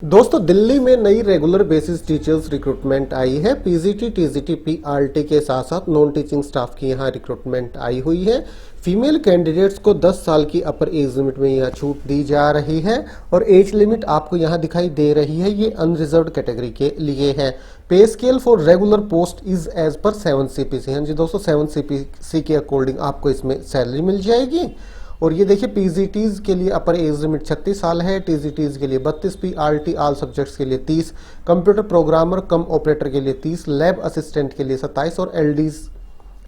दोस्तों दिल्ली में नई रेगुलर बेसिस टीचर्स रिक्रूटमेंट आई है। पीजीटी, टीजीटी, पीआरटी के साथ साथ नॉन टीचिंग स्टाफ की यहां रिक्रूटमेंट आई हुई है। फीमेल कैंडिडेट्स को 10 साल की अपर एज लिमिट में यहां छूट दी जा रही है और एज लिमिट आपको यहां दिखाई दे रही है, ये अनरिजर्व्ड कैटेगरी के लिए है। Pay scale for regular post is as per 7 CPC. हाँ जी दोस्तों, 7 सीपीसी के अकॉर्डिंग आपको इसमें सैलरी मिल जाएगी। और ये देखिए पीजीटीज के लिए अपर एज लिमिट 36 साल है, टीजीटीज के लिए 32, पीआरटी ऑल सब्जेक्ट्स के लिए 30, कंप्यूटर प्रोग्रामर कम ऑपरेटर के लिए 30, लैब असिस्टेंट के लिए 27 और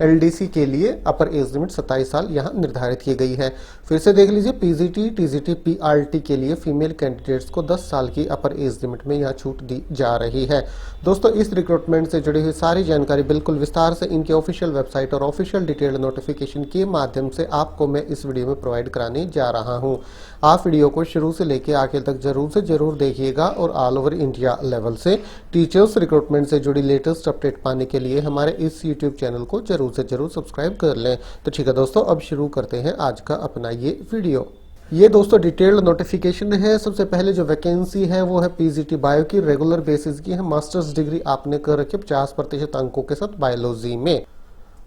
एलडीसी के लिए अपर एज लिमिट 27 साल यहां निर्धारित की गई है। फिर से देख लीजिए, पीजीटी, टीजीटी, पीआरटी के लिए फीमेल कैंडिडेट्स को 10 साल की अपर एज लिमिट में यहां छूट दी जा रही है। दोस्तों इस रिक्रूटमेंट से जुड़ी हुई सारी जानकारी बिल्कुल विस्तार से इनके ऑफिशियल वेबसाइट और ऑफिशियल डिटेल्ड नोटिफिकेशन के माध्यम से आपको मैं इस वीडियो में प्रोवाइड कराने जा रहा हूं। आप वीडियो को शुरू से लेकर आखिर तक जरूर से जरूर देखिएगा और ऑल ओवर इंडिया लेवल से टीचर्स रिक्रूटमेंट से जुड़ी लेटेस्ट अपडेट पाने के लिए हमारे इस यूट्यूब चैनल को जरूर से जरूर सब्सक्राइब कर लें। तो ठीक है दोस्तों, अब शुरू करते हैं आज का अपना ये वीडियो। ये दोस्तों डिटेल्ड नोटिफिकेशन है। सबसे पहले जो वैकेंसी है वो है पीजीटी बायो की, रेगुलर बेसिस की है। मास्टर्स डिग्री आपने कर रखी है 50% अंकों के साथ बायोलॉजी में।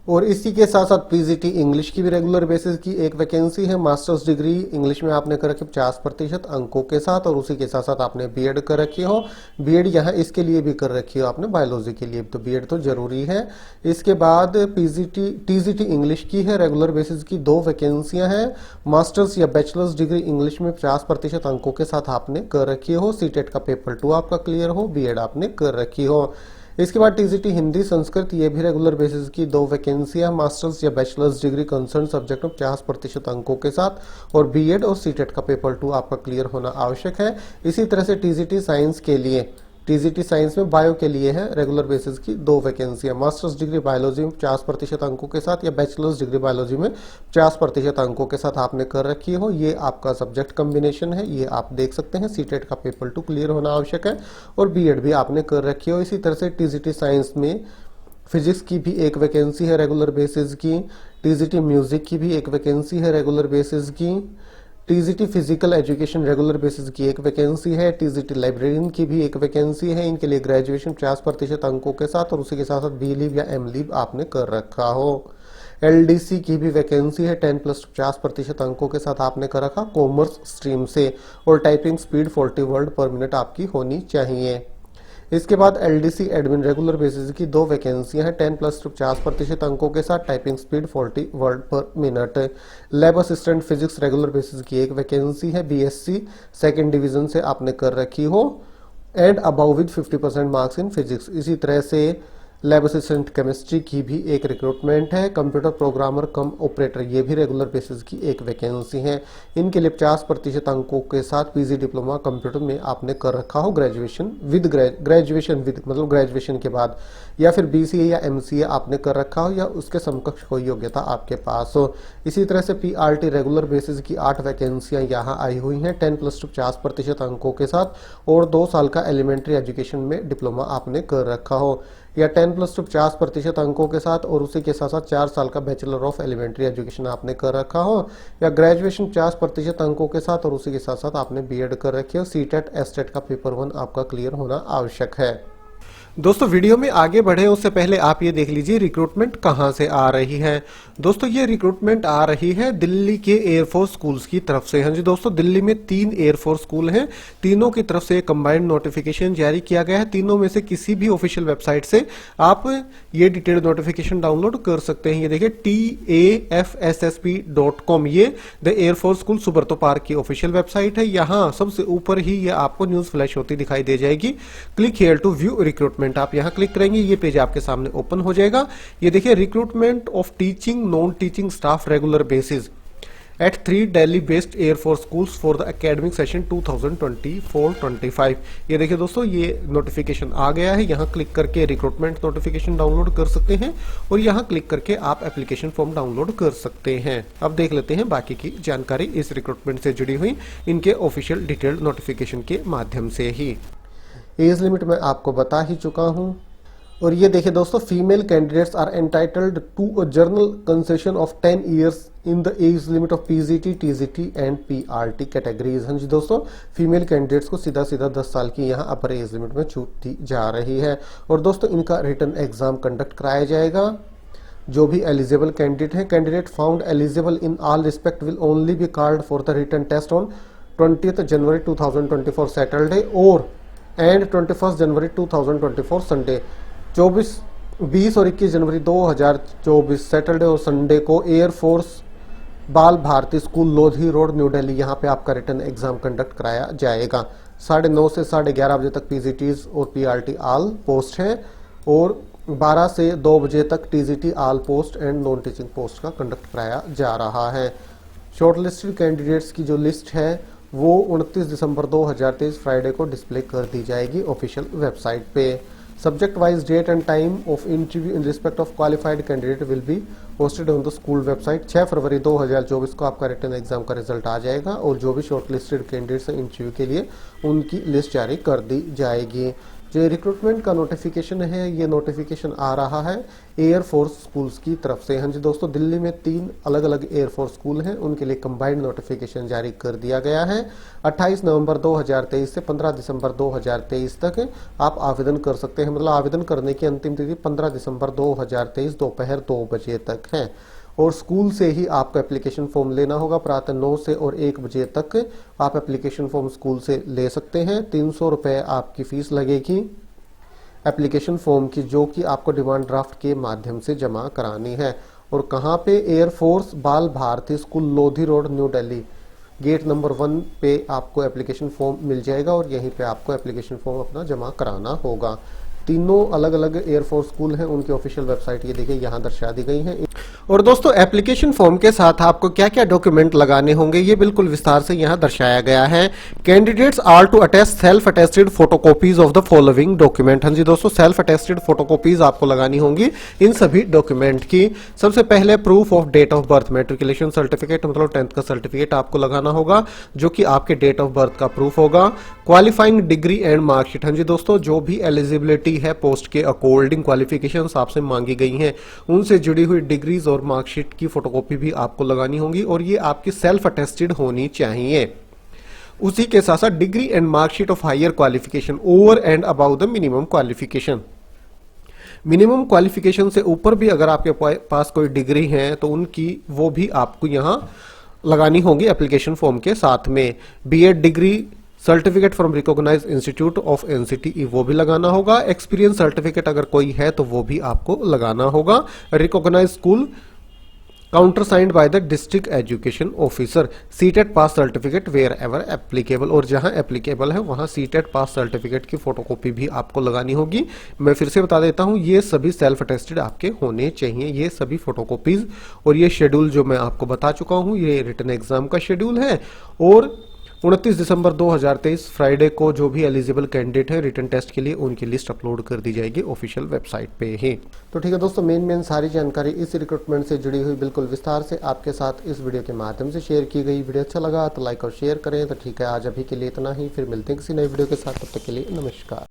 और इसी के साथ साथ पीजीटी इंग्लिश की भी रेगुलर बेसिस की एक वैकेंसी है। मास्टर्स डिग्री इंग्लिश में आपने कर रखी 50% अंकों के साथ और उसी के साथ साथ आपने बीएड कर रखी हो। बीएड यहाँ इसके लिए भी कर रखी हो आपने, बायोलॉजी के लिए, तो बीएड तो जरूरी है। इसके बाद टीजीटी इंग्लिश की है, रेगुलर बेसिस की 2 वैकेंसियां हैं। मास्टर्स या बैचलर्स डिग्री इंग्लिश में 50% अंकों के साथ आपने कर रखी हो। सीटेट का पेपर 2 आपका क्लियर हो, बीएड आपने कर रखी हो। इसके बाद टीजीटी हिंदी संस्कृत, ये भी रेगुलर बेसिस की 2 वैकेंसियां, मास्टर्स या बैचलर्स डिग्री कंसर्न सब्जेक्ट में 50% अंकों के साथ और बीएड और सीटेट का पेपर 2 आपका क्लियर होना आवश्यक है। इसी तरह से टीजीटी साइंस के लिए, टीजीटी साइंस में बायो के लिए है रेगुलर बेसिस की 2 वैकेंसियां, मास्टर्स डिग्री बायोलॉजी में 50% अंकों के साथ या बैचलर्स डिग्री बायोलॉजी में 50% अंकों के साथ आपने कर रखी हो। ये आपका सब्जेक्ट कॉम्बिनेशन है, ये आप देख सकते हैं। सीटेट का पेपर 2 क्लियर होना आवश्यक है और बीएड भी आपने कर रखी हो। इसी तरह से टीजीटी साइंस में फिजिक्स की भी एक वैकेंसी है रेगुलर बेसिस की। टीजीटी म्यूजिक की भी एक वैकेंसी है रेगुलर बेसिस की। TGT physical education regular basis की एक वैकेंसी है। टीजीटी लाइब्रेरियन की भी एक वैकेंसी है। इनके लिए ग्रेजुएशन 50% अंकों के साथ और उसी के साथ साथ बी लीव या एम लीव आपने कर रखा हो। एलडीसी की भी वैकेंसी है, 10+ 50% अंकों के साथ आपने कर रखा कॉमर्स स्ट्रीम से और टाइपिंग स्पीड 40 वर्ड पर मिनट आपकी होनी चाहिए। इसके बाद एलडीसी एडमिन रेगुलर बेसिस की 2 वैकेंसियां हैं, 10+ 50% अंकों के साथ, टाइपिंग स्पीड 40 वर्ड पर minute. Lab assistant physics regular basis की एक वैकेंसी है, बीएससी 2nd डिवीजन से आपने कर रखी हो and above with 50% marks in physics. इसी तरह से लैब असिस्टेंट केमिस्ट्री की भी एक रिक्रूटमेंट है। कंप्यूटर प्रोग्रामर कम ऑपरेटर, ये भी रेगुलर बेसिस की एक वैकेंसी है। इनके लिए 50% अंकों के साथ पीजी डिप्लोमा कंप्यूटर में आपने कर रखा हो, ग्रेजुएशन विद मतलब ग्रेजुएशन के बाद, या फिर बीसीए या एमसीए आपने कर रखा हो या उसके समकक्ष कोई योग्यता आपके पास हो। इसी तरह से पीआरटी रेगुलर बेसिस की 8 वैकेंसियां यहाँ आई हुई हैं, 10+ 50% अंकों के साथ और 2 साल का एलिमेंट्री एजुकेशन में डिप्लोमा आपने कर रखा हो या 10+ 50% अंकों के साथ और उसी के साथ साथ 4 साल का बैचलर ऑफ एलिमेंट्री एजुकेशन आपने कर रखा हो या ग्रेजुएशन 50% अंकों के साथ और उसी के साथ साथ आपने बीएड कर रखी हो। सीटेट एस्टेट का पेपर 1 आपका क्लियर होना आवश्यक है। दोस्तों वीडियो में आगे बढ़े उससे पहले आप ये देख लीजिए रिक्रूटमेंट कहां से आ रही है। दोस्तों ये रिक्रूटमेंट आ रही है दिल्ली के एयरफोर्स स्कूल्स की तरफ से। हाँ जी दोस्तों, दिल्ली में 3 एयरफोर्स स्कूल हैं, तीनों की तरफ से कंबाइंड नोटिफिकेशन जारी किया गया है। तीनों में से किसी भी ऑफिशियल वेबसाइट से आप ये डिटेल्ड नोटिफिकेशन डाउनलोड कर सकते हैं। ये देखिए TAFSSP.com, ये the Air Force School Subroto Park की ऑफिशियल वेबसाइट है। यहाँ सबसे ऊपर ही ये आपको न्यूज फ्लैश होती दिखाई दे जाएगी। Click here to view recruitment, आप यहां क्लिक करेंगे, ये पेज आपके सामने ओपन हो जाएगा। ये देखिए recruitment of teaching non teaching staff regular basis at 3 Delhi based Air Force schools for the academic session 2024-25। ये देखिए दोस्तों, ये नोटिफिकेशन आ गया है। यहाँ क्लिक करके रिक्रूटमेंट नोटिफिकेशन डाउनलोड कर सकते हैं और यहाँ क्लिक करके आप एप्लीकेशन फॉर्म डाउनलोड कर सकते हैं। अब देख लेते हैं बाकी की जानकारी इस रिक्रूटमेंट से जुड़ी हुई इनके ऑफिशियल डिटेल्ड नोटिफिकेशन के माध्यम से ही। एज लिमिट मैं आपको बता ही चुका हूं और ये देखिए दोस्तों, female candidates are entitled to a general concession of 10 years in the age limit of PGT, TGT and PRT categories. हाँ जी दोस्तों, फीमेल कैंडिडेट्स को सीधा 10 साल की यहाँ अपर एज लिमिट में छूट दी जा रही है। और दोस्तों, इनका रिटन एग्जाम कंडक्ट कराया जाएगा। जो भी एलिजिबल कैंडिडेट है, candidate found eligible in all respect will only be called for the written test on 20 January 2024 Saturday और एंड 21 जनवरी 2024 संडे। 20 और 21 जनवरी 2024 सैटरडे और संडे को Air Force Bal Bharati School, Lodhi Road, New Delhi, यहाँ पे आपका रिटन एग्जाम कंडक्ट कराया जाएगा। 9:30 से 11:30 बजे तक पीजीटीज और पीआरटी ऑल पोस्ट है और 12 से 2 बजे तक TGT all post and non teaching post का कंडक्ट कराया जा रहा है। शॉर्टलिस्टेड कैंडिडेट्स की जो लिस्ट है वो 29 दिसंबर 2023 फ्राइडे को डिस्प्ले कर दी जाएगी ऑफिशियल वेबसाइट पे। Subject wise date and time of interview in respect of qualified candidate will be posted on the school website. 6 फरवरी 2024 को आपका रिटन एग्जाम का रिजल्ट आ जाएगा और जो भी शॉर्टलिस्टेड कैंडिडेट्स हैं इंटरव्यू के लिए, उनकी लिस्ट जारी कर दी जाएगी। जो रिक्रूटमेंट का नोटिफिकेशन है, ये नोटिफिकेशन आ रहा है एयरफोर्स स्कूल्स की तरफ से। हाँ जी दोस्तों, दिल्ली में 3 अलग अलग एयरफोर्स स्कूल हैं, उनके लिए कंबाइंड नोटिफिकेशन जारी कर दिया गया है। 28 नवंबर 2023 से 15 दिसंबर 2023 तक आप आवेदन कर सकते हैं। मतलब आवेदन करने की अंतिम तिथि 15 दिसंबर 2023 दोपहर 2 बजे तक है। और स्कूल से ही आपको एप्लीकेशन फॉर्म लेना होगा। प्रातः 9 से और 1 बजे तक आप एप्लीकेशन फॉर्म स्कूल से ले सकते हैं। 300 रुपये आपकी फीस लगेगी एप्लीकेशन फॉर्म की, जो कि आपको डिमांड ड्राफ्ट के माध्यम से जमा करानी है। और कहाँ पे? Air Force Bal Bharati School, Lodhi Road, New Delhi, gate number 1 पे आपको एप्लीकेशन फॉर्म मिल जाएगा और यहीं पे आपको एप्लीकेशन फॉर्म अपना जमा कराना होगा। तीनों अलग अलग एयरफोर्स स्कूल हैं, उनकी ऑफिशियल वेबसाइट ये देखिए यहाँ दर्शा दी गई है। और दोस्तों, एप्लीकेशन फॉर्म के साथ आपको क्या क्या डॉक्यूमेंट लगाने होंगे ये बिल्कुल विस्तार से यहाँ दर्शाया गया है। Candidates are to attest self attested photocopies of the following document. हाँ जी दोस्तों, सेल्फ अटेस्टेड फोटोकॉपीज आपको लगानी होंगी इन सभी डॉक्यूमेंट की। सबसे पहले proof of date of birth, matriculation certificate मतलब 10th का सर्टिफिकेट आपको लगाना होगा, जो कि आपके डेट ऑफ बर्थ का प्रूफ होगा। Qualifying degree and marksheet. हाँ जी दोस्तों, जो भी एलिजिबिलिटी है पोस्ट के अकॉर्डिंग क्वालिफिकेशंस आपसे मांगी गई हैं, उनसे जुड़ी हुई डिग्रीज और मार्कशीट की फोटोकॉपी भी आपको लगानी होंगी और ये आपकी सेल्फ अटेस्टेड होनी चाहिए। उसी के साथ साथ degree and marksheet of higher qualification over and about the minimum qualification. Minimum qualification से ऊपर भी अगर आपके पास कोई डिग्री है तो उनकी वो भी आपको यहां लगानी होगी एप्लीकेशन फॉर्म के साथ में। BEd degree, certificate from recognised institute of NCT, वो भी लगाना होगा। एक्सपीरियंस सर्टिफिकेट अगर कोई है तो वो भी आपको लगाना होगा। Recognised school counter signed by the district education officer. CTET pass certificate wherever applicable, और जहां एप्लीकेबल है वहां सीटेट पास सर्टिफिकेट की फोटोकॉपी भी आपको लगानी होगी। मैं फिर से बता देता हूं, ये सभी सेल्फ अटेस्टेड आपके होने चाहिए, ये सभी फोटोकॉपीज। और ये शेड्यूल जो मैं आपको बता चुका हूं, ये रिटन एग्जाम का शेड्यूल है। और 29 दिसंबर 2023 फ्राइडे को जो भी एलिजिबल कैंडिडेट है रिटन टेस्ट के लिए, उनकी लिस्ट अपलोड कर दी जाएगी ऑफिशियल वेबसाइट पे ही। तो ठीक है दोस्तों, मेन सारी जानकारी इस रिक्रूटमेंट से जुड़ी हुई बिल्कुल विस्तार से आपके साथ इस वीडियो के माध्यम से शेयर की गई। वीडियो अच्छा लगा तो लाइक और शेयर करें। तो ठीक है, आज अभी के लिए इतना ही, फिर मिलते हैं किसी नई वीडियो के साथ, तब तक के लिए नमस्कार।